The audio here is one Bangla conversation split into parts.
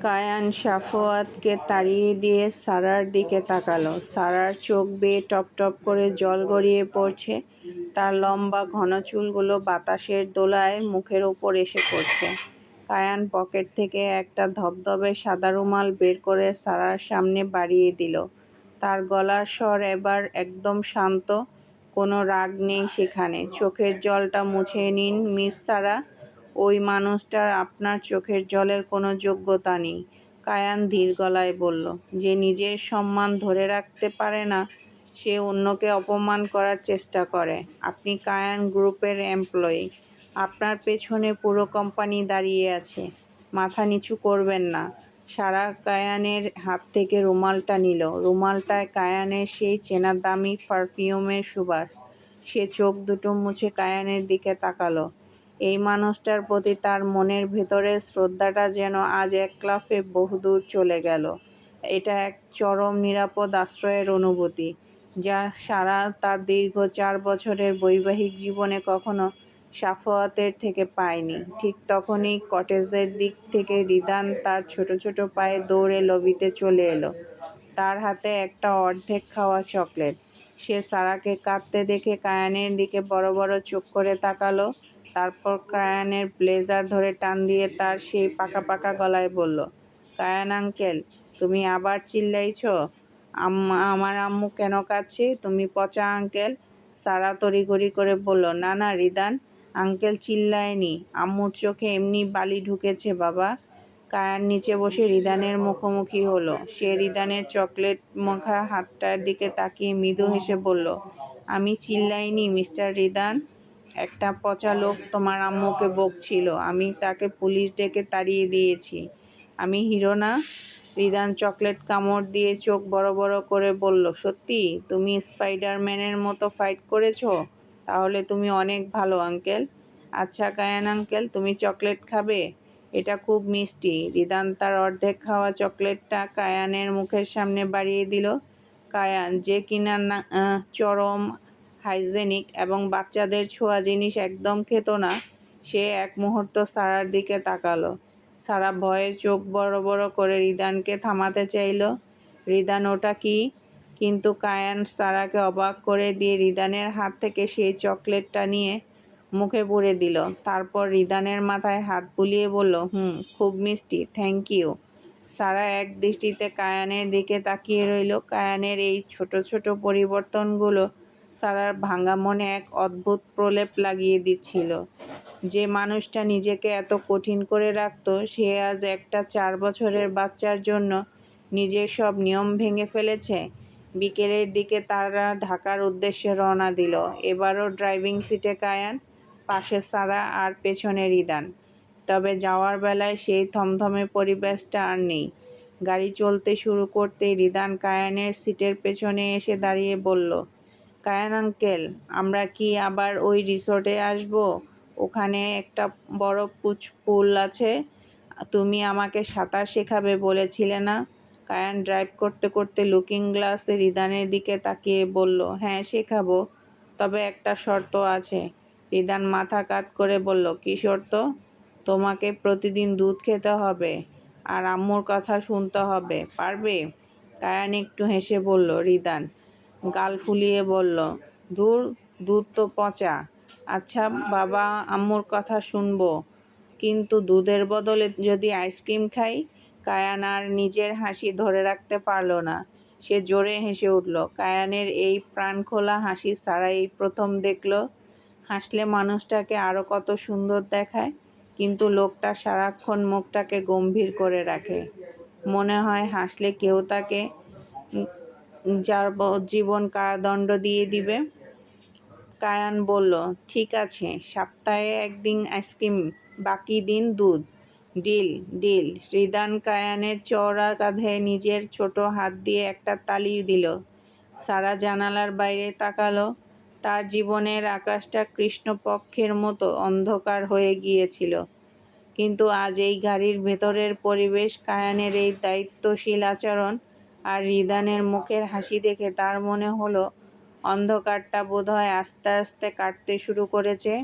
কায়ান সাফওয়াতকে তাড়িয়ে দিয়ে সারার দিকে তাকালো। সারার চোখ বেয়ে টপ টপ করে জল গড়িয়ে পড়ছে। তার লম্বা ঘন চুলগুলো বাতাসের দোলায় মুখের ওপর এসে পড়ছে। কায়ান পকেট থেকে একটা ধবধবে সাদা রুমাল বের করে সারার সামনে বাড়িয়ে দিল। তার গলার স্বর এবার একদম শান্ত, কোনো রাগ নেই সেখানে। চোখের জলটা মুছে নিন মিস সারা। ওই মানুষটার আপনার চোখের জলের কোনো যোগ্যতা নেই। কায়ান ধীর গলায় বলল, যে নিজের সম্মান ধরে রাখতে পারে না সে অন্যকে অপমান করার চেষ্টা করে। আপনি কায়ান গ্রুপের এমপ্লয়ি। আপনার পেছনে পুরো কোম্পানি দাঁড়িয়ে আছে। মাথা নিচু করবেন না। সারা কায়ানের হাত থেকে রুমালটা নিল। রুমালটায় কায়ানের সেই চেনা দামি পারফিউমের সুবাস। সে চোখ দুটো মুছে কায়ানের দিকে তাকালো। এই মানুষটার প্রতি তার মনের ভেতরের শ্রদ্ধাটা যেন আজ এক লাফে বহুদূর চলে গেল। এটা এক চরম নিরাপদ আশ্রয়ের অনুভূতি, যা সারা তার দীর্ঘ 4 বছরের বৈবাহিক জীবনে কখনো সাফওয়াতের থেকে পায়নি। ঠিক তখনই কটেজের দিক থেকে রিদান তার ছোট ছোট পায়ে দৌড়ে লবিতে চলে এলো। তার হাতে একটা অর্ধেক খাওয়া চকলেট। সে সারাকে কাঁদতে দেখে কায়ানের দিকে বড় বড় চোখ করে তাকালো। তারপর কায়ানের ব্লেজার ধরে টান দিয়ে তার সেই পাকা পাকা গলায় বলল, কায়ান আঙ্কেল, তুমি আবার চিল্লাইছ? আমার আম্মু কেন কাঁদছে? তুমি পচা আঙ্কেল। সারা তড়িঘড়ি করে বলল, না না রিদান, আঙ্কেল চিল্লায়নি। আম্মুর চোখে এমনি বালি ঢুকেছে বাবা। কায়ান নিচে বসে রিদানের মুখোমুখি হলো। সে রিদানের চকলেট মাখা হাতটার দিকে তাকিয়ে মৃদু হেসে বলল, আমি চিল্লাইনি মিস্টার রিদান। একটা পচা লোক তোমার আম্মুকে বকছিল। আমি তাকে পুলিশ ডেকে তাড়িয়ে দিয়েছি। আমি হিরো না? রিদান চকলেট কামড় দিয়ে চোখ বড় বড় করে বলল, সত্যি? তুমি স্পাইডারম্যানের মতো ফাইট করেছো? তাহলে তুমি অনেক ভালো আঙ্কেল। আচ্ছা কায়ান আঙ্কেল, তুমি চকলেট খাবে? এটা খুব মিষ্টি। রিদান তার অর্ধেক খাওয়া চকলেটটা কায়ানের মুখের সামনে বাড়িয়ে দিল। কায়ান, যে কিনা চরম হাইজেনিক এবং বাচ্চাদের ছোঁয়া জিনিস একদম খেত না, সে এক মুহূর্ত সারার দিকে তাকালো। সারা ভয়ে চোখ বড় বড় করে রিদানকে থামাতে চাইল। রিদান, ওটা কি? কিন্তু কায়ান সারাকে অবাক করে দিয়ে রিদানের হাত থেকে সেই চকলেটটা নিয়ে মুখে পুরে দিল। তারপর রিদানের মাথায় হাত বুলিয়ে বলল, খুব মিষ্টি, থ্যাংক ইউ। সারা এক দৃষ্টিতে কায়ানের দিকে তাকিয়ে রইল। কায়ানের এই ছোট ছোট পরিবর্তনগুলো সারার ভাঙা মনে এক অদ্ভুত প্রলেপ লাগিয়ে দিচ্ছিল। যে মানুষটা নিজেকে এত কঠিন করে রাখত, সে আজ একটা 4 বছরের বাচ্চার জন্য নিজের সব নিয়ম ভেঙে ফেলেছে। বিকেলের দিকে তারা ঢাকার উদ্দেশ্যে রওনা দিল। এবারও ড্রাইভিং সিটে কায়ান, পাশে সারা আর পেছনে রিদান। তবে যাওয়ার বেলায় সেই থমথমে পরিবেশটা আর নেই। গাড়ি চলতে শুরু করতেই রিদান কায়ানের সিটের পেছনে এসে দাঁড়িয়ে বলল, কায়ান আঙ্কেল, আমরা কি আবার ওই রিসোর্টে আসব? ওখানে একটা বড় পুল আছে। তুমি আমাকে সাঁতার শেখাবে বলেছিলে না? কায়ান ড্রাইভ করতে করতে লুকিং গ্লাসে রিদানের দিকে তাকিয়ে বলল, হ্যাঁ শেখাবো, তবে একটা শর্ত আছে। রিদান মাথা কাত করে বলল, কী শর্ত? তোমাকে প্রতিদিন দুধ খেতে হবে আর আম্মুর কথা শুনতে হবে, পারবে? কায়ান একটু হেসে বলল। রিদান গাল ফুলিয়ে বলল, ধুর, দুধ তো পচা। আচ্ছা বাবা, আম্মুর কথা শুনবো, কিন্তু দুধের বদলে যদি আইসক্রিম খাই? কায়ান আর নিজের হাসি ধরে রাখতে পারল না। সে জোরে হেসে উঠল। কায়ানের এই প্রাণখোলা হাসি সারা এই প্রথম দেখল। হাসলে মানুষটাকে আরও কত সুন্দর দেখায়, কিন্তু লোকটা সারাক্ষণ মুখটাকে গম্ভীর করে রাখে। মনে হয় হাসলে কেউ তাকে যাবজ্জীবন কারাদণ্ড দিয়ে দিবে। কায়ান বলল, ঠিক আছে, সপ্তাহে একদিন আইসক্রিম, বাকি দিন দুধ। ডিল? ডিল। রিদান কায়ানের চওড়া কাঁধে নিজের ছোট হাত দিয়ে একটা তালি দিল। সারা জানালার বাইরে তাকালো। তার জীবনের আকাশটা কৃষ্ণপক্ষের মতো অন্ধকার হয়ে গিয়েছিল, কিন্তু আজ এই গাড়ির ভেতরের পরিবেশ, কায়ানের এই দায়িত্বশীল আচরণ আর রিদানের মুখের হাসি দেখে তার মনে হলো অন্ধকারটা বোধহয় আস্তে আস্তে কাটতে শুরু করেছে।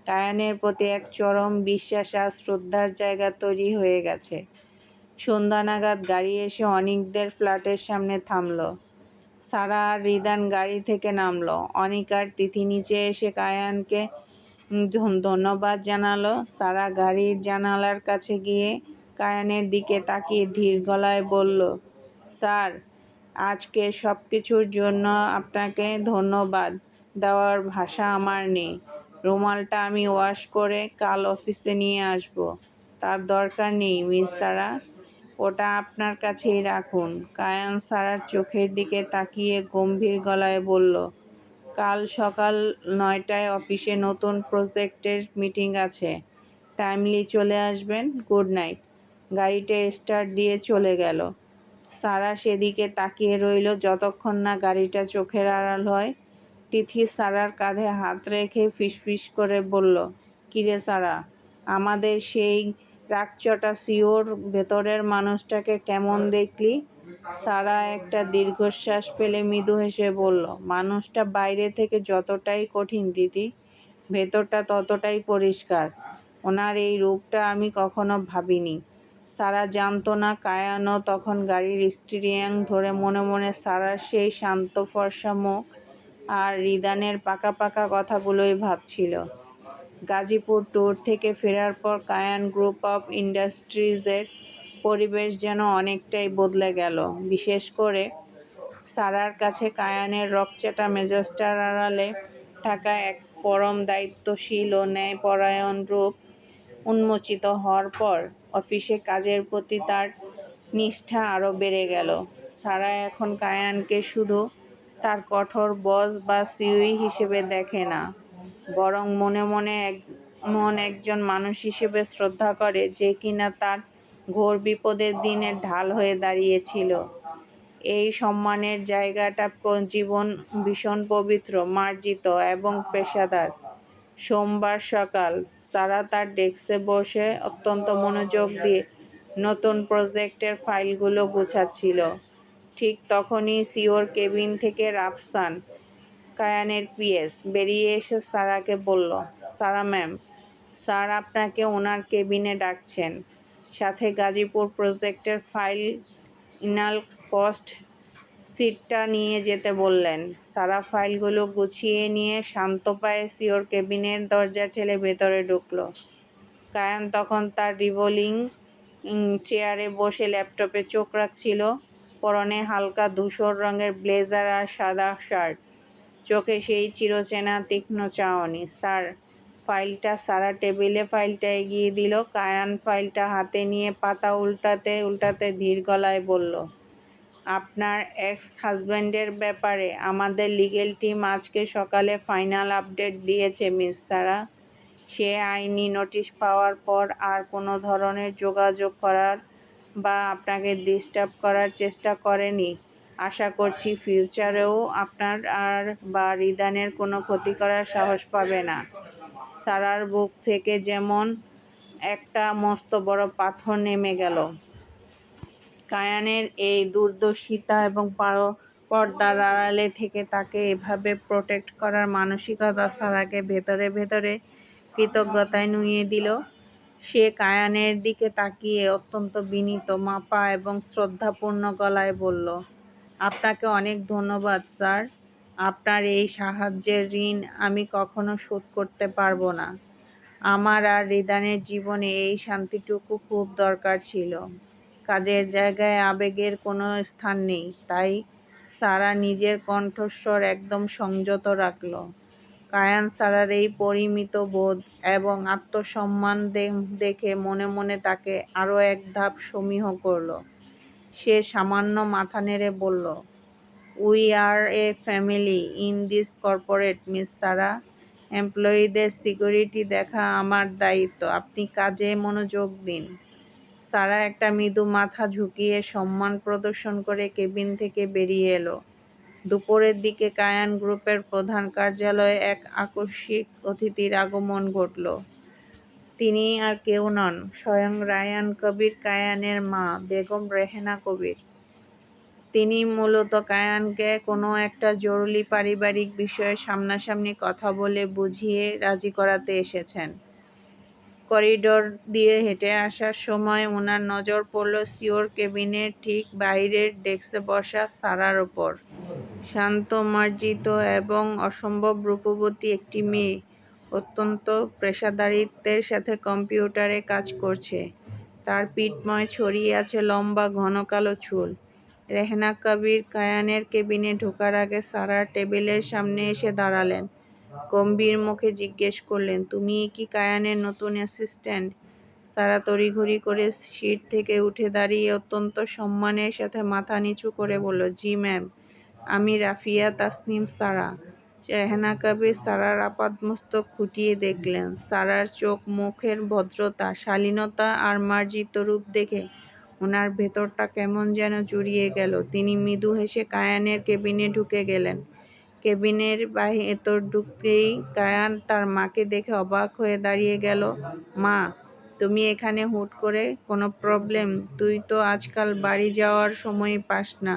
কায়ানের প্রতি এক চরম বিশ্বাস আর শ্রদ্ধার জায়গা তৈরি হয়ে গেছে। সন্ধ্যা নাগাদ গাড়ি এসে অনিকদের ফ্ল্যাটের সামনে থামল। সারা আর রিদান গাড়ি থেকে নামলো। অনিক আর তিথি নিচে এসে কায়ানকে ধন্যবাদ জানালো। সারা গাড়ির জানালার কাছে গিয়ে কায়ানের দিকে তাকিয়ে ধীর গলায় বলল, স্যার, আজকের সব কিছুর জন্য আপনাকে ধন্যবাদ দেওয়ার ভাষা আমার নেই। রুমালটা আমি ওয়াশ করে কাল অফিসে নিয়ে আসব। তার দরকার নেই মিস সারা, ওটা আপনার কাছেই রাখুন। কায়ান সারার চোখের দিকে তাকিয়ে গম্ভীর গলায় বলল, কাল সকাল 9টায় অফিসে নতুন প্রজেক্টের মিটিং আছে। টাইমলি চলে আসবেন। Good night. গাড়িটা স্টার্ট দিয়ে চলে গেল। সারা সেদিকে তাকিয়ে রইল যতক্ষণ না গাড়িটা চোখের আড়াল হয়। তিথি সারার কাঁধে হাত রেখে ফিসফিস করে বলল, কিরে সারা, আমাদের সেই রাগচটা সিওর ভেতরের মানুষটাকে কেমন দেখলি? সারা একটা দীর্ঘশ্বাস ফেলে মৃদু হেসে বলল, মানুষটা বাইরে থেকে যতটাই কঠিন দিদি, ভেতরটা ততটাই পরিষ্কার। ওনার এই রূপটা আমি কখনো ভাবিনি। সারা জানতো না কায়ানও তখন গাড়ির স্টিয়ারিং ধরে মনে মনে সারার সেই শান্ত ফর্সা মুখ আর রিদানের পাকা পাকা কথাগুলোই ভাবছিল। গাজীপুর ট্যুর থেকে ফেরার পর কায়ান গ্রুপ অফ ইন্ডাস্ট্রিজের পরিবেশ যেন অনেকটাই বদলে গেল। বিশেষ করে সারার কাছে কায়ানের রকচটা মেজাজটার আড়ালে থাকা এক পরম দায়িত্বশীল ও ন্যায়পরায়ণ রূপ উন্মোচিত হওয়ার পর অফিসে কাজের প্রতি তার নিষ্ঠা আরও বেড়ে গেল। সারা এখন কায়ানকে শুধু তার কঠোর বস বা সিইও হিসেবে দেখে না, বরং মনে মনে এমন একজন মানুষ হিসেবে শ্রদ্ধা করে যে কিনা তার ঘোর বিপদের দিনের ঢাল হয়ে দাঁড়িয়েছিল। এই সম্মানের জায়গাটা জীবন ভীষণ পবিত্র, মার্জিত এবং পেশাদার। সোমবার সকাল সারা তার ডেস্কে বসে অত্যন্ত মনোযোগ দিয়ে নতুন প্রজেক্টের ফাইলগুলো গুছাচ্ছিল। ঠিক তখনই সিওর কেবিন থেকে রাফসান, কায়ানের পিএস, বেরিয়ে এসে সারাকে বলল, সারা ম্যাম, স্যার আপনাকে ওনার কেবিনে ডাকছেন। সাথে গাজীপুর প্রজেক্টের ফাইনাল কস্ট সিটটা নিয়ে যেতে বললেন। সারা ফাইলগুলো গুছিয়ে নিয়ে শান্ত পায়ে সিওর কেবিনের দরজা ঠেলে ভেতরে ঢুকল। কায়ান তখন তার রিভলিং চেয়ারে বসে ল্যাপটপে চোখ রাখছিল। পরনে হালকা ধূসর রঙের ব্লেজার আর সাদা শার্ট, চোখে সেই চিরচেনা তীক্ষ্ণ চাহনি। স্যার, ফাইলটা। সারা টেবিলে ফাইলটা এগিয়ে দিল। কায়ান ফাইলটা হাতে নিয়ে পাতা উল্টাতে উল্টাতে ধীর গলায় বলল, আপনার এক্স হাজব্যান্ডের ব্যাপারে আমাদের লিগেল টিম আজকে সকালে ফাইনাল আপডেট দিয়েছে মিস সারা। সে আইনি নোটিশ পাওয়ার পর আর কোনো ধরনের যোগাযোগ করার বা আপনাকে ডিস্টার্ব করার চেষ্টা করেনি। আশা করছি ফিউচারেও আপনার আর বা রিদানের কোনো ক্ষতি করার সাহস পাবে না। সারার বুক থেকে যেমন একটা মস্ত বড় পাথর নেমে গেল। কায়ানের এই দূরদর্শিতা এবং পর্দার আড়ালে থেকে তাকে এভাবে প্রোটেক্ট করার মানসিকতা সারাকে ভেতরে ভেতরে কৃতজ্ঞতায় নুইয়ে দিল। সে কায়ানের দিকে তাকিয়ে অত্যন্ত বিনীত, মাপা এবং শ্রদ্ধাপূর্ণ গলায় বলল, আপনাকে অনেক ধন্যবাদ স্যার। আপনার এই সাহায্যের ঋণ আমি কখনো শোধ করতে পারবো না। আমার আর রিদানের জীবনে এই শান্তিটুকু খুব দরকার ছিল। কাজের জায়গায় আবেগের কোনো স্থান নেই। তাই সারা নিজের কণ্ঠস্বর একদম সংযত রাখল। কায়ান সারার এই পরিমিত বোধ এবং আত্মসম্মান দেখে মনে মনে তাকে আরও এক ধাপ সমীহ করল। সে সামান্য মাথা নেড়ে বলল, we are a family in this corporate miss Sara. এমপ্লয়িদের সিকিউরিটি দেখা আমার দায়িত্ব। আপনি কাজে মনোযোগ দিন। সারা একটা মৃদু মাথা ঝুঁকিয়ে সম্মান প্রদর্শন করে কেবিন থেকে বেরিয়ে এলো। দুপুরের দিকে কায়ান গ্রুপের প্রধান কার্যালয়ে এক আকস্মিক অতিথির আগমন ঘটল। তিনি আর কেউ নন, স্বয়ং রায়ান কবির, কায়ানের মা বেগম রেহেনা কবির। তিনি মূলত কায়ানকে কোনো একটা জরুরি পারিবারিক বিষয়ে সামনাসামনি কথা বলে বুঝিয়ে রাজি করাতে এসেছেন। করিডোর দিয়ে হেঁটে আসার সময় ওনার নজর পড়ল সিওর কেবিনের ঠিক বাইরের ডেস্কে বসা সারার ওপর। শান্ত, মার্জিত এবং অসম্ভব রূপবতী একটি মেয়ে অত্যন্ত পেশাদারিত্বের সাথে কম্পিউটারে কাজ করছে। তার পিঠময় ছড়িয়ে আছে লম্বা ঘন কালো চুল। রেহেনা কবির কায়ানের কেবিনে ঢোকার আগে সারার টেবিলের সামনে এসে দাঁড়ালেন। গম্ভীর মুখে জিজ্ঞেস করলেন, তুমি কি কায়ানের নতুন অ্যাসিস্ট্যান্ট? সারা তড়িঘড়ি করে সিট থেকে উঠে দাঁড়িয়ে অত্যন্ত সম্মানের সাথে মাথা নিচু করে বলল, জি ম্যাম, আমি রাফিয়া তাসনিম সারা। রেহেনা কবির সারার আপাদমস্তক খুঁটিয়ে দেখলেন। সারার চোখ মুখের ভদ্রতা, শালীনতা আর মার্জিত রূপ দেখে ওনার ভেতরটা কেমন যেন জুড়িয়ে গেল। তিনি মৃদু হেসে কায়ানের কেবিনে ঢুকে গেলেন। কেবিনের ভেতর ঢুকতেই কায়ান তার মাকে দেখে অবাক হয়ে দাঁড়িয়ে গেল। মা, তুমি এখানে হুট করে? কোনো প্রবলেম? তুই তো আজকাল বাড়ি যাওয়ার সময় পাস না,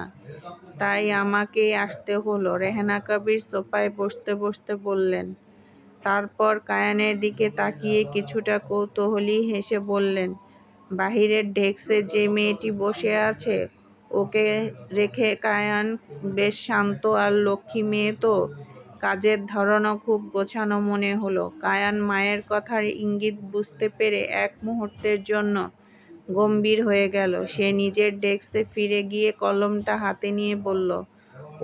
তাই আমাকেই আসতে হলো, রেহেনা কবির সোফায় বসতে বসতে বললেন। তারপর কায়ানের দিকে তাকিয়ে কিছুটা কৌতূহলী হেসে বললেন, বাহিরের ডেস্কে যে মেয়েটি বসে আছে ওকে রেখে? কায়ান বেশ শান্ত আর লক্ষ্মী মেয়ে তো, কাজের ধরনও খুব গোছানো মনে হলো। কায়ান মায়ের কথার ইঙ্গিত বুঝতে পেরে এক মুহূর্তের জন্য গম্ভীর হয়ে গেল। সে নিজের ডেস্কে ফিরে গিয়ে কলমটা হাতে নিয়ে বলল,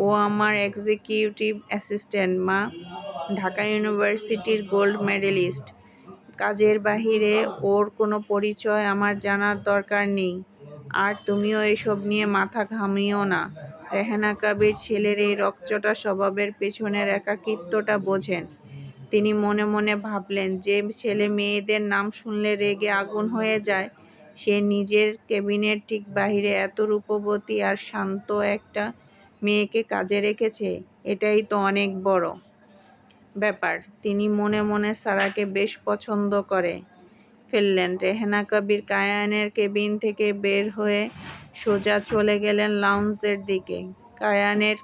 ও আমার এক্সিকিউটিভ অ্যাসিস্ট্যান্ট মা, ঢাকা ইউনিভার্সিটির গোল্ড মেডেলিস্ট। কাজের বাহিরে ওর কোনো পরিচয় আমার জানার দরকার নেই। আর তুমিও এসব নিয়ে মাথা ঘামিও না। রেহেনা কবির ছেলের এই রকচটা স্বভাবের পেছনের একাকিত্বটা বোঝেন। তিনি মনে মনে ভাবলেন, যে ছেলে মেয়েদের নাম শুনলে রেগে আগুন হয়ে যায়, সে নিজের কেবিনের ঠিক বাহিরে এত রূপবতী আর শান্ত একটা মেয়েকে কাজে রেখেছে, এটাই তো অনেক বড় ব্যাপার। তিনি মনে মনে সারাকে বেশ পছন্দ করে ফেললেন। রেহেনা কবির কায়ানের কেবিন থেকে বের হয়ে সোজা চলে গেলেন লাউঞ্জের দিকে। কায়ানের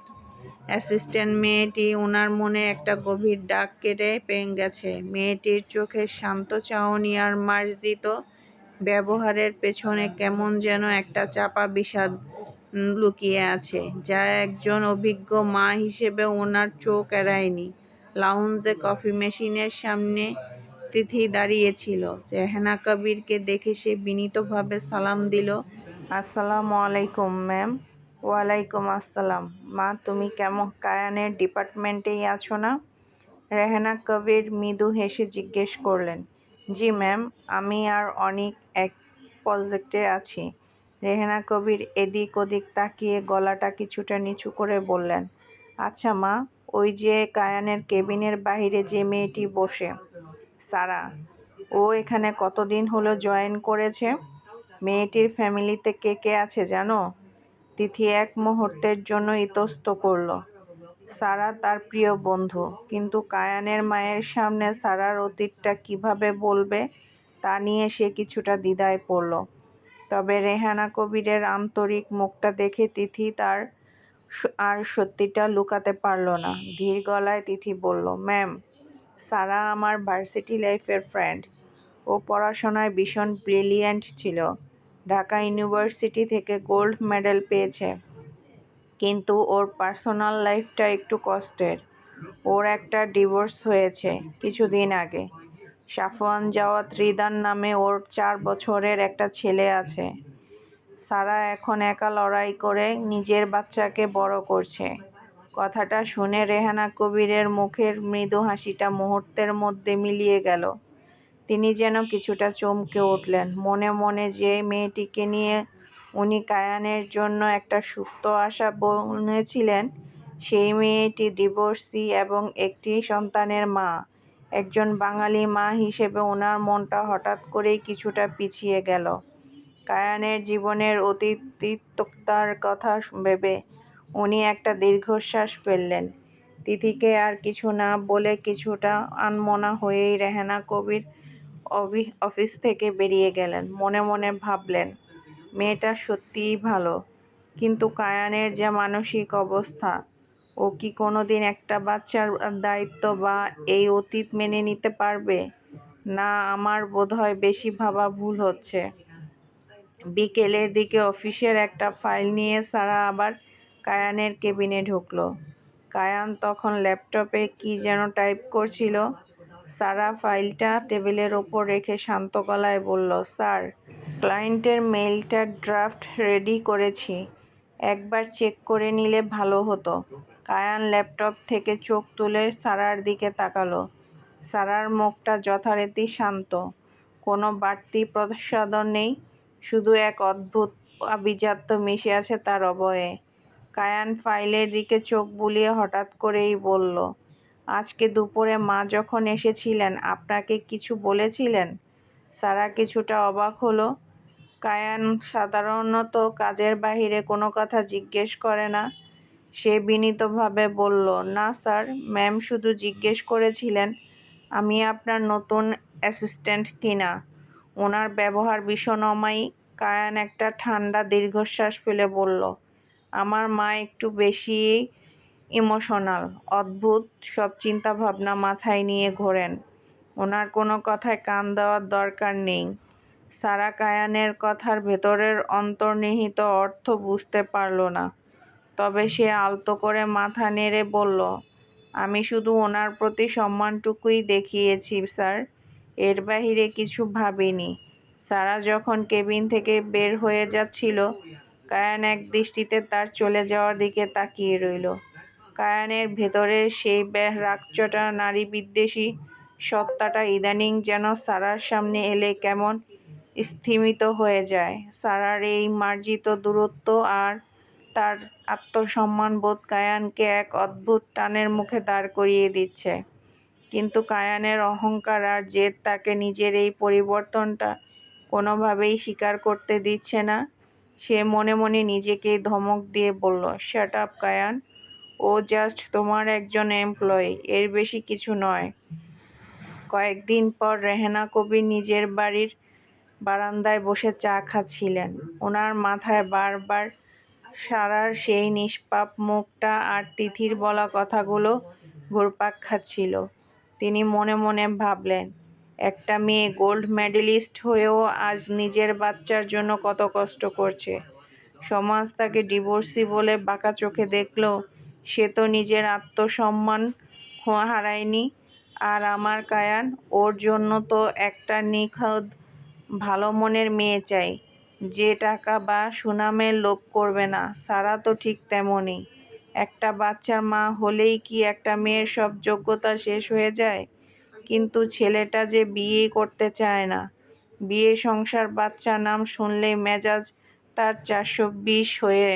অ্যাসিস্ট্যান্ট মেয়েটি ওনার মনে একটা গভীর দাগ কেটে গেছে। মেয়েটির চোখের শান্ত চাহনি আর মার্জিত ব্যবহারের পেছনে কেমন যেন একটা চাপা বিষাদ লুকিয়ে আছে, যা একজন অভিজ্ঞ মা হিসেবে ওনার চোখ এড়ায়নি। লাউঞ্জে কফি মেশিনের সামনে তিথি দাঁড়িয়েছিল। রেহেনা কবিরকে দেখে সে বিনীতভাবে সালাম দিল। আসসালামু আলাইকুম ম্যাম। ওয়ালাইকুম আসসালাম। মা, তুমি কেমন কায়ানের ডিপার্টমেন্টেই আছো না? রেহেনা কবির মৃদু হেসে জিজ্ঞেস করলেন। জি ম্যাম, আমি আর অনেক এক প্রজেক্টে আছি। রেহেনা কবির এদিক ওদিক তাকিয়ে গলাটা কিছুটা নিচু করে বললেন, আচ্ছা মা, ওই যে কায়ানের কেবিনের বাহিরে যে মেয়েটি বসে, সারা, ও এখানে কতদিন হলো জয়েন করেছে? মেয়েটির ফ্যামিলিতে কে কে আছে জানো? তিথি এক মুহূর্তের জন্য ইতস্ত করল। সারা তার প্রিয় বন্ধু, কিন্তু কায়ানের মায়ের সামনে সারার অতীতটা কিভাবে বলবে তা নিয়ে সে কিছুটা দ্বিধায় পড়ল। তবে রেহানা কবিরের আন্তরিক মুখটা দেখে তিথি আর সত্যিটা লুকাতে পারল না। ধীর গলায় তিথি বলল, ম্যাম, সারা আমার ভার্সিটি লাইফের ফ্রেন্ড। ও পড়াশোনায় ভীষণ ব্রিলিয়ান্ট ছিল, ঢাকা ইউনিভার্সিটি থেকে গোল্ড মেডেল পেয়েছে। কিন্তু ওর পার্সোনাল লাইফটা একটু কষ্টের। ওর একটা ডিভোর্স হয়েছে কিছুদিন আগে। সাফওয়ান জাওয়াদ রিদান নামে ওর 4 বছরের একটা ছেলে আছে। সারা এখন একা লড়াই করে নিজের বাচ্চাকে বড় করছে। কথাটা শুনে রেহানা কবিরের মুখের মৃদু হাসিটা মুহূর্তের মধ্যে মিলিয়ে গেল। তিনি যেন কিছুটা চমকে উঠলেন। মনে মনে যে মেয়েটিকে নিয়ে উনি কায়ানের জন্য একটা সুপ্ত আশা বুনেছিলেন, সেই মেয়েটি ডিভোর্সি এবং একটি সন্তানের মা। একজন বাঙালি মা হিসেবে ওনার মনটা হঠাৎ করেই কিছুটা পিছিয়ে গেল। কায়ানের জীবনের অতীত তিক্ততার কথা ভেবে উনি একটা দীর্ঘশ্বাস ফেললেন। তিথিকে আর কিছু না বলে কিছুটা আনমনা হয়েই রেহেনা কবির অফিস থেকে বেরিয়ে গেলেন। মনে মনে ভাবলেন, মেয়েটা সত্যিই ভালো, কিন্তু কায়ানের যে মানসিক অবস্থা, ও কি কোনোদিন একটা বাচ্চার দায়িত্ব বা এই অতীত মেনে নিতে পারবে? না, আমার বোধহয় বেশি ভাবা ভুল হচ্ছে। বিকেলের দিকে অফিসের একটা ফাইল নিয়ে সারা আবার কায়ানের কেবিনে ঢুকলো। কায়ান তখন ল্যাপটপে কি যেন টাইপ করছিল। সারা ফাইলটা টেবিলের ওপর রেখে শান্ত গলায় বলল, স্যার, ক্লায়েন্টের মেইলটার ড্রাফট রেডি করেছি, একবার চেক করে নিলে ভালো হতো। কায়ান ল্যাপটপ থেকে চোখ তুলে সারার দিকে তাকালো। সারার মুখটা যথারীতি শান্ত, কোনো বাড়তি প্রসাদন নেই, শুধু এক অদ্ভুত আভিজাত্য মিশে আছে তার অবয়ে। কায়ান ফাইলের দিকে চোখ বুলিয়ে হঠাৎ করেই বলল, আজকে দুপুরে মা যখন এসেছিলেন আপনাকে কিছু বলেছিলেন? সারা কিছুটা অবাক হলো। কায়ান সাধারণত কাজের বাহিরে কোনো কথা জিজ্ঞেস করে না। সে বিনীতভাবে বলল, না স্যার, ম্যাম শুধু জিজ্ঞেস করেছিলেন আমি আপনার নতুন অ্যাসিস্ট্যান্ট কিনা। ওনার ব্যবহার ভীষণ অমায়িক। কায়ান একটা ঠান্ডা দীর্ঘশ্বাস ফেলে বলল, আমার মা একটু বেশি ইমোশনাল, অদ্ভুত সব চিন্তাভাবনা মাথায় নিয়ে ঘোরেন। ওনার কোনো কথায় কান দেওয়ার দরকার নেই। সারা কায়ানের কথার ভেতরের অন্তর্নিহিত অর্থ বুঝতে পারল না। তবে সে আলতো করে মাথা নেড়ে বলল, আমি শুধু ওনার প্রতি সম্মানটুকুই দেখিয়েছি স্যার, এর বাহিরে কিছু ভাবিনি। সারা যখন কেবিন থেকে বের হয়ে যাচ্ছিল, কায়ান এক দৃষ্টিতে তার চলে যাওয়ার দিকে তাকিয়ে রইল। কায়ানের ভেতরের সেই রাগচটা নারীবিদ্বেষী সত্তাটা ইদানিং যেন সারার সামনে এলে কেমন স্থিমিত হয়ে যায়। সারার এই মার্জিত দূরত্ব আর তার আত্মসম্মানবোধ কায়ানকে এক অদ্ভুত টানের মুখে দাঁড় করিয়ে দিচ্ছে। কিন্তু কায়ানের অহংকার আর জেদ তাকে নিজের এই পরিবর্তনটা কোনোভাবেই স্বীকার করতে দিচ্ছে না। সে মনে মনে নিজেকেই ধমক দিয়ে বলল, শাট আপ কায়ান, ও জাস্ট তোমার একজন এমপ্লয়ি, এর বেশি কিছু নয়। কয়েকদিন পর রেহেনা কবির নিজের বাড়ির বারান্দায় বসে চা খাচ্ছিলেন। ওনার মাথায় বারবার সারার সেই নিষ্পাপ মুখটা আর তিথির বলা কথাগুলো ঘুরপাক খাচ্ছিল। তিনি মনে মনে ভাবলেন, একটা মেয়ে গোল্ড মেডেলিস্ট হয়েও আজ নিজের বাচ্চার জন্য কত কষ্ট করছে। সমাজ তাকে ডিভোর্সি বলে বাঁকা চোখে দেখলেও সে তো নিজের আত্মসম্মান হারায়নি। আর আমার কায়ান, ওর জন্য তো একটা নিখুঁত ভালো মনের মেয়ে চাই, যে টাকা বা সুনামের লোভ করবে না। সারা তো ঠিক তেমনই। একটা বাচ্চার মা হলেই কি একটা মেয়ের সব যোগ্যতা শেষ হয়ে যায়? কিন্তু ছেলেটা যে বিয়েই করতে চায় না। বিয়ে, সংসার, বাচ্চা নাম শুনলেই মেজাজ তার 420 হয়ে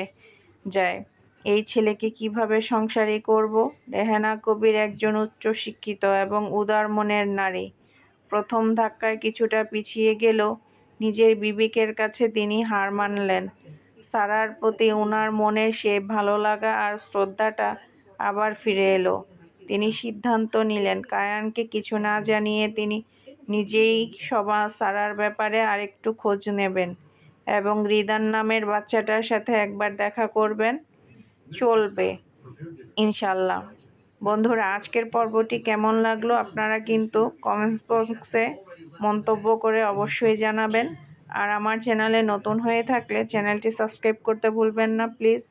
যায়। এই ছেলেকে কিভাবে সংসারী করব? রেহেনা কবির একজন উচ্চশিক্ষিত এবং উদার মনের নারী। প্রথম ধাক্কায় কিছুটা পিছিয়ে গেলেও নিজের বিবেকের কাছে তিনি হার মানলেন। সারার প্রতি উনার মনের সেই ভালো লাগা আর শ্রদ্ধাটা আবার ফিরে এলো। তিনি সিদ্ধান্ত নিলেন, কায়ানকে কিছু না জানিয়ে তিনি নিজেই সারার ব্যাপারে আরেকটু খোঁজ নেবেন এবং রিদান নামের বাচ্চাটার সাথে একবার দেখা করবেন। চলবে ইনশাল্লাহ। বন্ধুরা, আজকের পর্বটি কেমন লাগলো আপনারা কিন্তু কমেন্টস বক্সে মন্তব্য করে অবশ্যই জানাবেন। আর আমার চ্যানেলে নতুন হয়ে থাকলে চ্যানেলটি সাবস্ক্রাইব করতে ভুলবেন না প্লিজ।